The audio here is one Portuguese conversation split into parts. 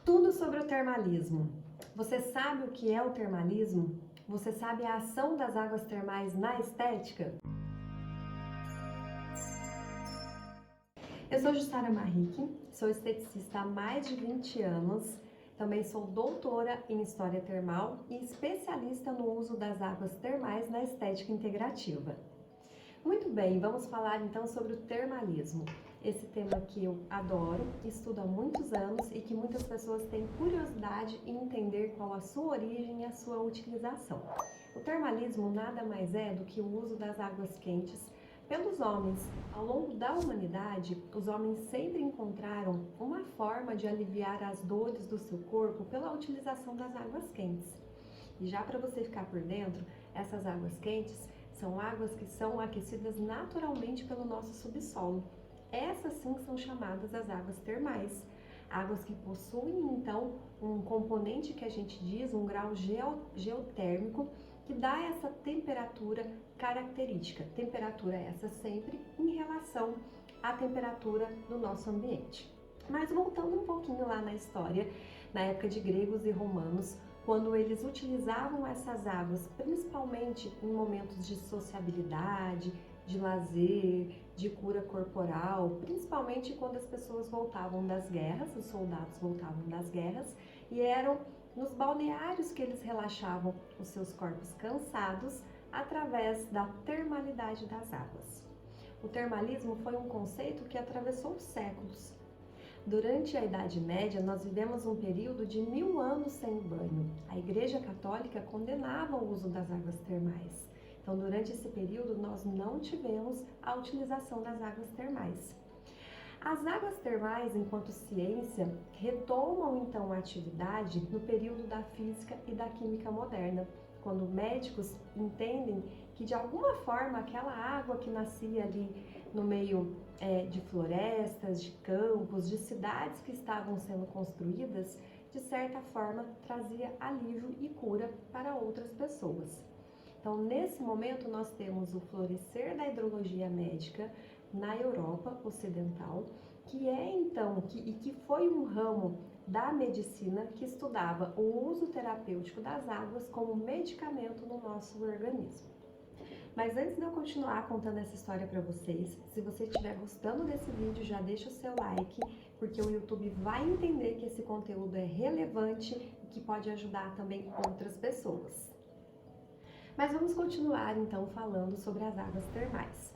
Tudo sobre o termalismo. Você sabe o que é o termalismo? Você sabe a ação das águas termais na estética? Eu sou Jussara Marrique, sou esteticista há mais de 20 anos, também sou doutora em História Termal e especialista no uso das águas termais na estética integrativa. Muito bem, vamos falar então sobre o termalismo. Esse tema que eu adoro, estudo há muitos anos e que muitas pessoas têm curiosidade em entender qual a sua origem e a sua utilização. O termalismo nada mais é do que o uso das águas quentes pelos homens. Ao longo da humanidade, os homens sempre encontraram uma forma de aliviar as dores do seu corpo pela utilização das águas quentes. E já para você ficar por dentro, essas águas quentes são águas que são aquecidas naturalmente pelo nosso subsolo. Essas sim são chamadas as águas termais. Águas que possuem então um componente que a gente diz, um grau geotérmico, que dá essa temperatura característica. Temperatura essa sempre em relação à temperatura do nosso ambiente. Mas voltando um pouquinho lá na história, na época de gregos e romanos, quando eles utilizavam essas águas, principalmente em momentos de sociabilidade, de lazer, de cura corporal, principalmente quando as pessoas voltavam das guerras, os soldados voltavam das guerras, e eram nos balneários que eles relaxavam os seus corpos cansados através da termalidade das águas. O termalismo foi um conceito que atravessou séculos. Durante a Idade Média, nós vivemos um período de 1000 anos sem banho. A Igreja Católica condenava o uso das águas termais. Então, durante esse período, nós não tivemos a utilização das águas termais. As águas termais, enquanto ciência, retomam então a atividade no período da física e da química moderna, quando médicos entendem que de alguma forma aquela água que nascia ali no meio de florestas, de campos, de cidades que estavam sendo construídas, de certa forma trazia alívio e cura para outras pessoas. Então, nesse momento, nós temos o florescer da hidrologia médica na Europa Ocidental, que é então, que foi um ramo da medicina que estudava o uso terapêutico das águas como medicamento no nosso organismo. Mas antes de eu continuar contando essa história para vocês, se você estiver gostando desse vídeo, já deixa o seu like, porque o YouTube vai entender que esse conteúdo é relevante e que pode ajudar também outras pessoas. Mas vamos continuar então falando sobre as águas termais.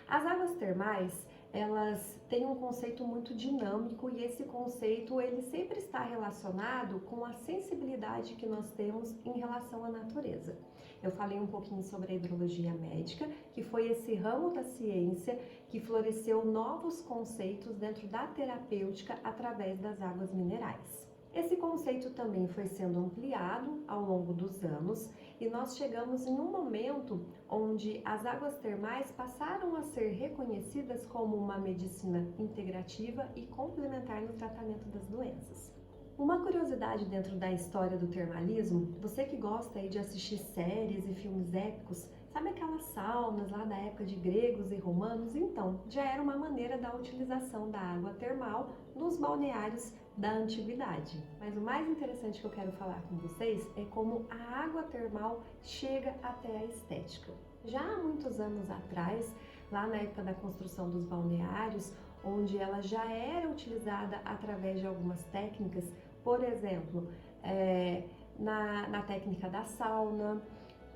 As águas termais, elas têm um conceito muito dinâmico e esse conceito ele sempre está relacionado com a sensibilidade que nós temos em relação à natureza. Eu falei um pouquinho sobre a hidrologia médica, que foi esse ramo da ciência que floresceu novos conceitos dentro da terapêutica através das águas minerais. Esse conceito também foi sendo ampliado ao longo dos anos e nós chegamos em um momento onde as águas termais passaram a ser reconhecidas como uma medicina integrativa e complementar no tratamento das doenças. Uma curiosidade dentro da história do termalismo, você que gosta aí de assistir séries e filmes épicos, sabe aquelas saunas lá da época de gregos e romanos? Então, já era uma maneira da utilização da água termal nos balneários da antiguidade. Mas o mais interessante que eu quero falar com vocês é como a água termal chega até a estética. Já há muitos anos atrás, lá na época da construção dos balneários, onde ela já era utilizada através de algumas técnicas, por exemplo, na técnica da sauna,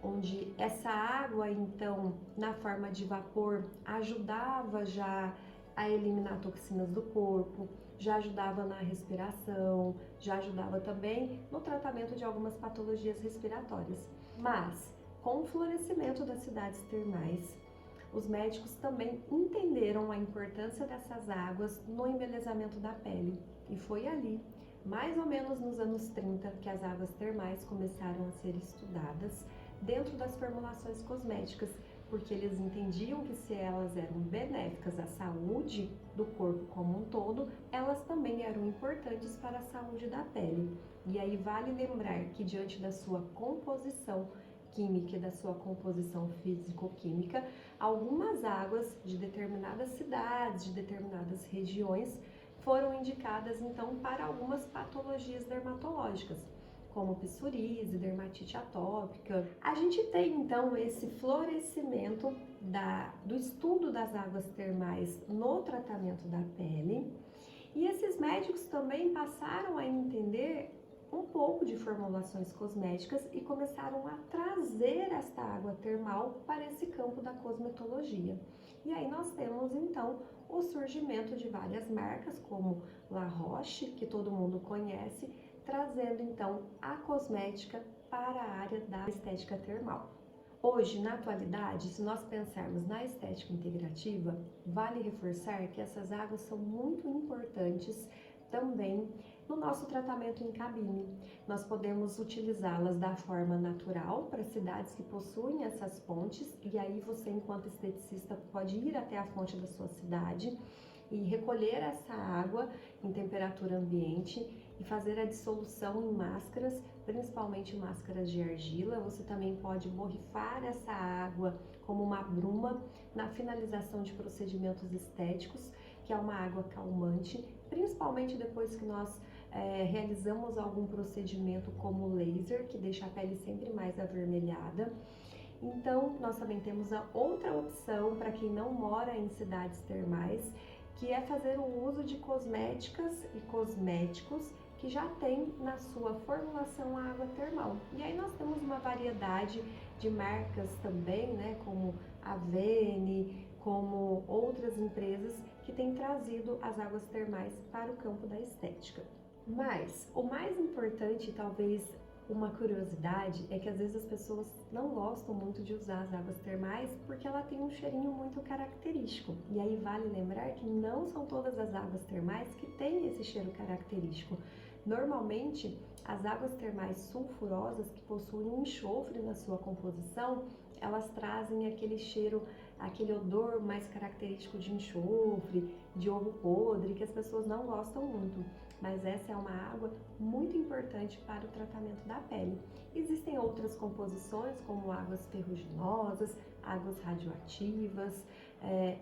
onde essa água, então, na forma de vapor, ajudava já a eliminar toxinas do corpo, já ajudava na respiração, já ajudava também no tratamento de algumas patologias respiratórias. Mas, com o florescimento das cidades termais, os médicos também entenderam a importância dessas águas no embelezamento da pele. E foi ali, mais ou menos nos anos 30, que as águas termais começaram a ser estudadas dentro das formulações cosméticas, porque eles entendiam que se elas eram benéficas à saúde do corpo como um todo, elas também eram importantes para a saúde da pele. E aí vale lembrar que diante da sua composição química e da sua composição físico-química, algumas águas de determinadas cidades, de determinadas regiões, foram indicadas então para algumas patologias dermatológicas, como psoríase, dermatite atópica. A gente tem então esse florescimento do estudo das águas termais no tratamento da pele, e esses médicos também passaram a entender um pouco de formulações cosméticas e começaram a trazer esta água termal para esse campo da cosmetologia. E aí nós temos então o surgimento de várias marcas, como La Roche, que todo mundo conhece, trazendo então a cosmética para a área da estética termal. Hoje, na atualidade, se nós pensarmos na estética integrativa, vale reforçar que essas águas são muito importantes também no nosso tratamento em cabine. Nós podemos utilizá-las da forma natural para cidades que possuem essas fontes, e aí você, enquanto esteticista, pode ir até a fonte da sua cidade e recolher essa água em temperatura ambiente e fazer a dissolução em máscaras, principalmente máscaras de argila. Você também pode borrifar essa água como uma bruma na finalização de procedimentos estéticos, que é uma água calmante, principalmente depois que nós realizamos algum procedimento como laser, que deixa a pele sempre mais avermelhada. Então, nós também temos a outra opção para quem não mora em cidades termais, que é fazer o uso de cosméticas e cosméticos que já tem na sua formulação a água termal. E aí nós temos uma variedade de marcas também, né, como a Avene, como outras empresas que têm trazido as águas termais para o campo da estética. Mas o mais importante, talvez uma curiosidade, é que às vezes as pessoas não gostam muito de usar as águas termais porque ela tem um cheirinho muito característico. E aí vale lembrar que não são todas as águas termais que têm esse cheiro característico. Normalmente, as águas termais sulfurosas, que possuem enxofre na sua composição, elas trazem aquele cheiro, aquele odor mais característico de enxofre, de ovo podre, que as pessoas não gostam muito. Mas essa é uma água muito importante para o tratamento da pele. Existem outras composições, como águas ferruginosas, águas radioativas,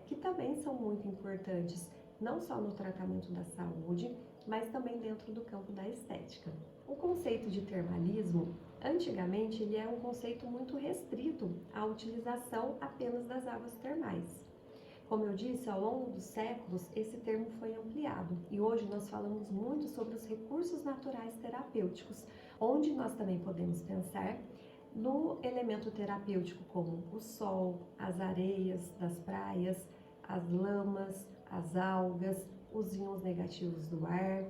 que também são muito importantes, não só no tratamento da saúde, mas também dentro do campo da estética. O conceito de termalismo, antigamente, ele é um conceito muito restrito à utilização apenas das águas termais. Como eu disse, ao longo dos séculos, esse termo foi ampliado e hoje nós falamos muito sobre os recursos naturais terapêuticos, onde nós também podemos pensar no elemento terapêutico como o sol, as areias das praias, as lamas, as algas, os íons negativos do ar,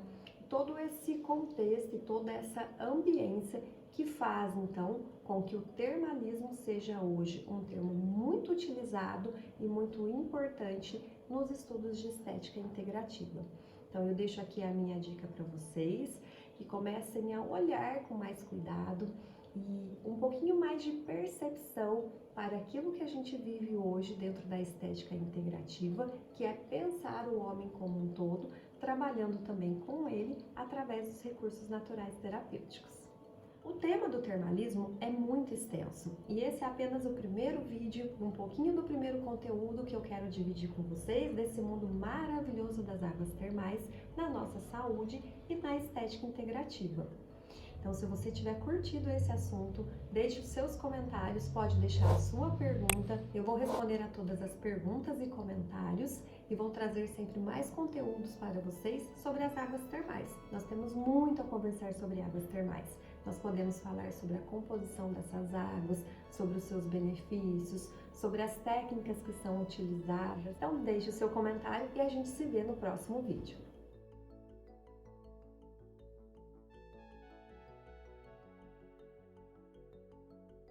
todo esse contexto e toda essa ambiência que faz, então, com que o termalismo seja hoje um termo muito utilizado e muito importante nos estudos de estética integrativa. Então, eu deixo aqui a minha dica para vocês, que comecem a olhar com mais cuidado e um pouquinho mais de percepção para aquilo que a gente vive hoje dentro da estética integrativa, que é pensar o homem como um todo, trabalhando também com ele através dos recursos naturais terapêuticos. O tema do termalismo é muito extenso e esse é apenas o primeiro vídeo, um pouquinho do primeiro conteúdo que eu quero dividir com vocês desse mundo maravilhoso das águas termais na nossa saúde e na estética integrativa. Então, se você tiver curtido esse assunto, deixe os seus comentários, pode deixar a sua pergunta. Eu vou responder a todas as perguntas e comentários e vou trazer sempre mais conteúdos para vocês sobre as águas termais. Nós temos muito a conversar sobre águas termais. Nós podemos falar sobre a composição dessas águas, sobre os seus benefícios, sobre as técnicas que são utilizadas. Então, deixe o seu comentário e a gente se vê no próximo vídeo.